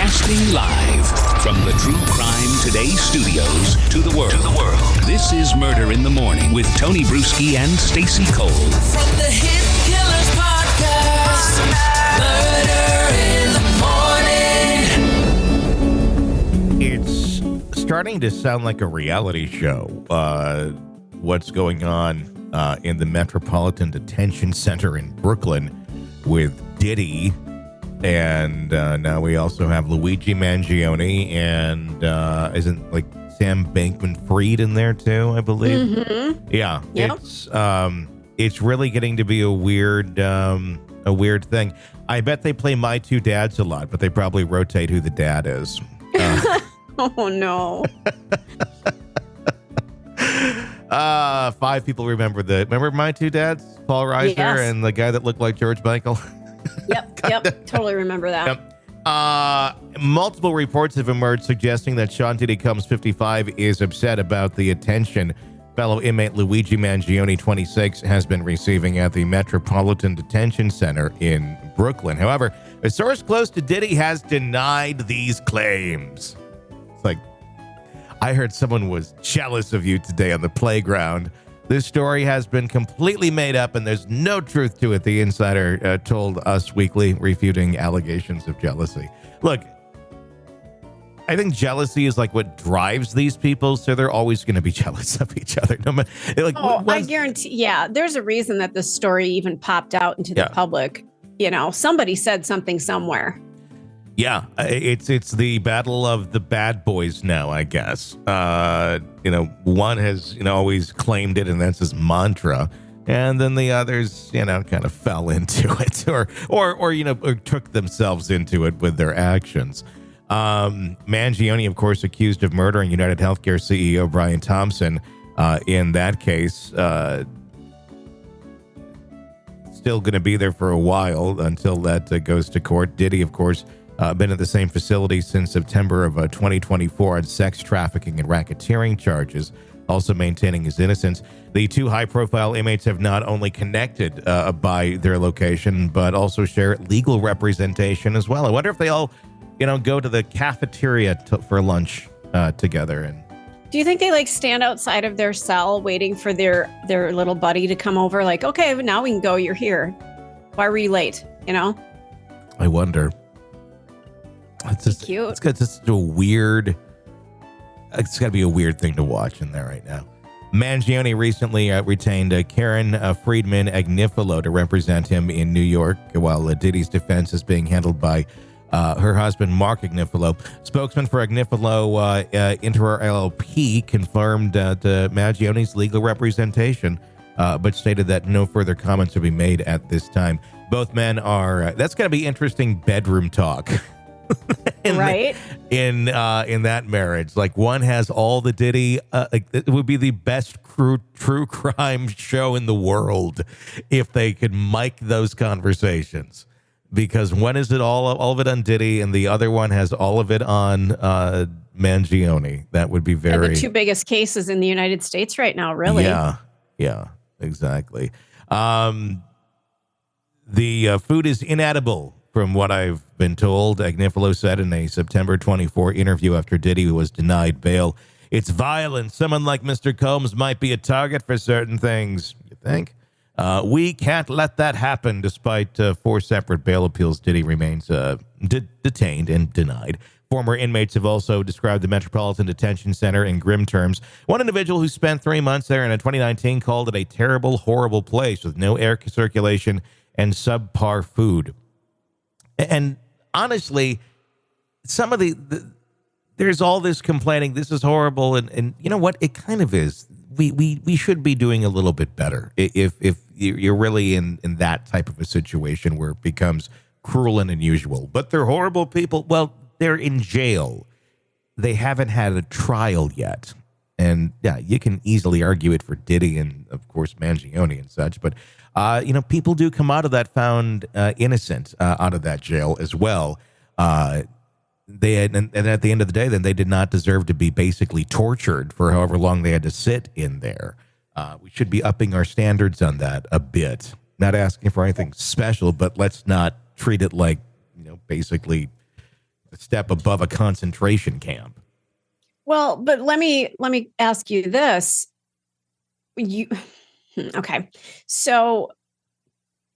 Broadcasting live from the True Crime Today studios to the world. This is Murder in the Morning with Tony Bruschi and Stacey Cole. From the Hit Killers Podcast, Murder in the Morning. It's starting to sound like a reality show. What's going on in the Metropolitan Detention Center in Brooklyn with Diddy. And now we also have Luigi Mangione and isn't like Sam Bankman-Fried in there too, I believe. Mm-hmm. Yeah. Yep. It's really getting to be a weird thing. I bet they play My Two Dads a lot, but they probably rotate who the dad is. Oh no. 5 people remember My Two Dads? Paul Reiser and the guy that looked like George Michael. Yep. Totally remember that. Yep. Multiple reports have emerged suggesting that Sean Diddy Combs 55 is upset about the attention fellow inmate Luigi Mangione 26 has been receiving at the Metropolitan Detention Center in Brooklyn. However, a source close to Diddy has denied these claims. It's like, I heard someone was jealous of you today on the playground. This story has been completely made up, and there's no truth to it, the insider told Us Weekly, refuting allegations of jealousy. Look, I think jealousy is like what drives these people, so they're always going to be jealous of each other. No matter, I guarantee, there's a reason that this story even popped out into the public. You know, somebody said something somewhere. Yeah, it's the battle of the bad boys now, I guess. One has, always claimed it, and that's his mantra. And then the others, kind of fell into it or took themselves into it with their actions. Mangione, of course, accused of murdering UnitedHealthcare CEO Brian Thompson. In that case, still going to be there for a while until that goes to court. Diddy, of course, been at the same facility since September of 2024 on sex trafficking and racketeering charges, also maintaining his innocence. The 2 high-profile inmates have not only connected by their location, but also share legal representation as well. I wonder if they all, go to the cafeteria for lunch together. And do you think they stand outside of their cell waiting for their little buddy to come over? Like, okay, now we can go. You're here. Why were you late? I wonder. It's just cute. It's just a weird. It's got to be a weird thing to watch in there right now. Mangione recently retained Karen Friedman Agnifilo to represent him in New York, while Diddy's defense is being handled by her husband, Marc Agnifilo. Spokesman for Agnifilo Intrater LLP confirmed Mangione's legal representation, but stated that no further comments will be made at this time. Both men are. That's got to be interesting bedroom talk. in that marriage, like one has all the Diddy, it would be the best true crime show in the world if they could mic those conversations, because one is it all of it on Diddy and the other one has all of it on Mangione. That would be very the 2 biggest cases in the United States right now, really. Yeah, exactly. The food is inedible, from what I've been told, Agnifilo said in a September 24 interview after Diddy was denied bail. It's violent. Someone like Mr. Combs might be a target for certain things. You think? We can't let that happen. Despite 4 separate bail appeals, Diddy remains detained and denied. Former inmates have also described the Metropolitan Detention Center in grim terms. One individual who spent 3 months there in 2019 called it a terrible, horrible place with no air circulation and subpar food. And honestly, some of there's all this complaining, this is horrible, and you know what? It kind of is. We should be doing a little bit better if you're really in that type of a situation where it becomes cruel and unusual. But they're horrible people. Well, they're in jail. They haven't had a trial yet. And yeah, you can easily argue it for Diddy and, of course, Mangione and such, but people do come out of that found innocent out of that jail as well. They had, and at the end of the day, then they did not deserve to be basically tortured for however long they had to sit in there. We should be upping our standards on that a bit. Not asking for anything special, but let's not treat it like, basically a step above a concentration camp. Well, but let me ask you this. Okay. So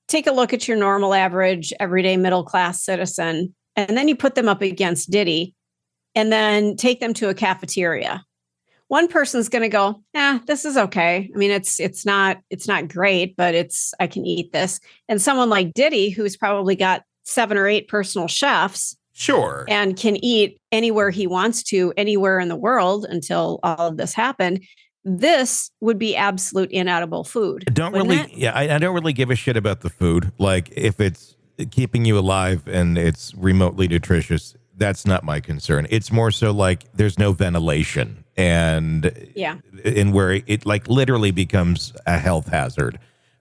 take a look at your normal, average, everyday middle-class citizen, and then you put them up against Diddy, and then take them to a cafeteria. One person's going to go, this is okay. I mean, it's not great, but I can eat this. And someone like Diddy, who's probably got 7 or 8 personal chefs, sure, and can eat anywhere he wants to, anywhere in the world until all of this happened. This would be absolute inedible food. I don't really give a shit about the food. Like, if it's keeping you alive and it's remotely nutritious, that's not my concern. It's more so like there's no ventilation, and where it like literally becomes a health hazard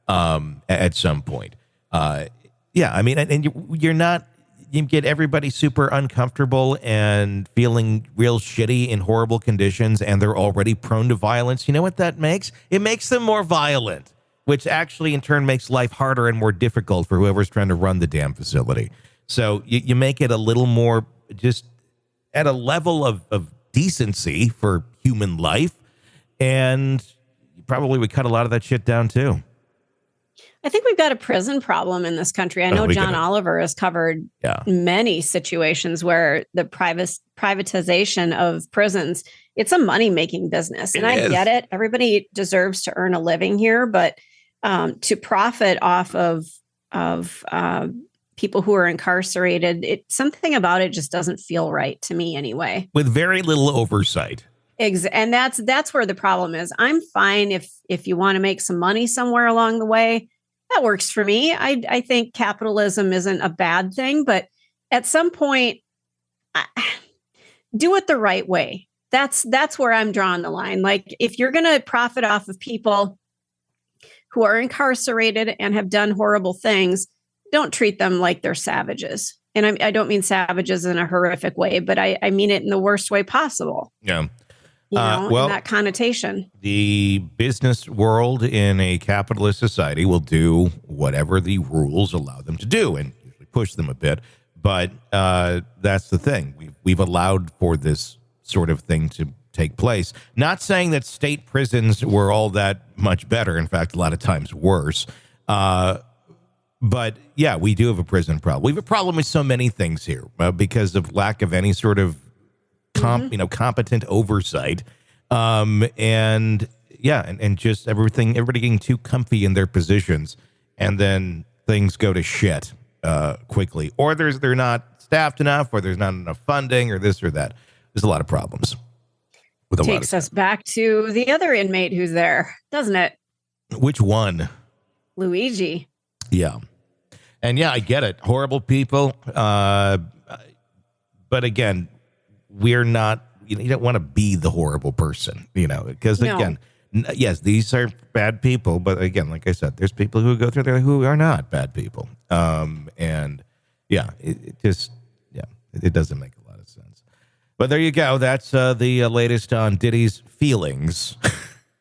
at some point. I mean, and you're not. You get everybody super uncomfortable and feeling real shitty in horrible conditions, and they're already prone to violence. You know what that makes? It makes them more violent, which actually in turn makes life harder and more difficult for whoever's trying to run the damn facility. So you make it a little more just at a level of decency for human life, and you probably would cut a lot of that shit down too. I think we've got a prison problem in this country. I know John Oliver has covered many situations where the privatization of prisons, it's a money-making business. And I get it. Everybody deserves to earn a living here, but to profit off of people who are incarcerated, something about it just doesn't feel right to me anyway. With very little oversight. And that's where the problem is. I'm fine if you want to make some money somewhere along the way. That works for me. I think capitalism isn't a bad thing, but at some point, do it the right way. That's where I'm drawing the line. Like, if you're going to profit off of people who are incarcerated and have done horrible things, don't treat them like they're savages. And I don't mean savages in a horrific way, but I mean it in the worst way possible. Yeah. In that connotation. The business world in a capitalist society will do whatever the rules allow them to do, and usually push them a bit. But that's the thing. We've allowed for this sort of thing to take place. Not saying that state prisons were all that much better. In fact, a lot of times worse. But yeah, we do have a prison problem. We have a problem with so many things here because of lack of any sort of competent oversight. And just everybody getting too comfy in their positions, and then things go to shit quickly, or they're not staffed enough, or there's not enough funding, or this or that. There's a lot of problems. Takes us back to the other inmate who's there, doesn't it? Which one? Luigi. Yeah. And yeah, I get it. Horrible people. But again, we're not, you don't want to be the horrible person, because again, yes, these are bad people. But again, like I said, there's people who go through there who are not bad people. And yeah, it doesn't make a lot of sense. But there you go. That's the latest on Diddy's feelings.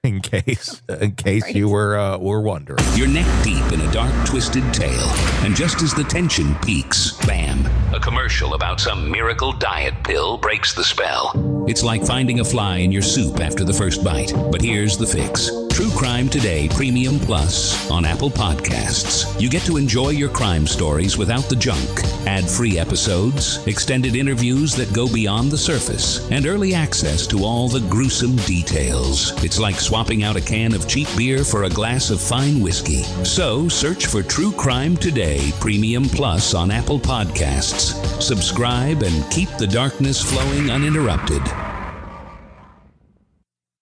In case right. You were wondering. You're neck deep in a dark, twisted tale. And just as the tension peaks, bam, a commercial about some miracle diet pill breaks the spell. It's like finding a fly in your soup after the first bite. But here's the fix. True Crime Today Premium Plus on Apple Podcasts. You get to enjoy your crime stories without the junk. Ad-free episodes, extended interviews that go beyond the surface, and early access to all the gruesome details. It's like swapping out a can of cheap beer for a glass of fine whiskey. So search for True Crime Today Premium Plus on Apple Podcasts. Subscribe and keep the darkness flowing uninterrupted.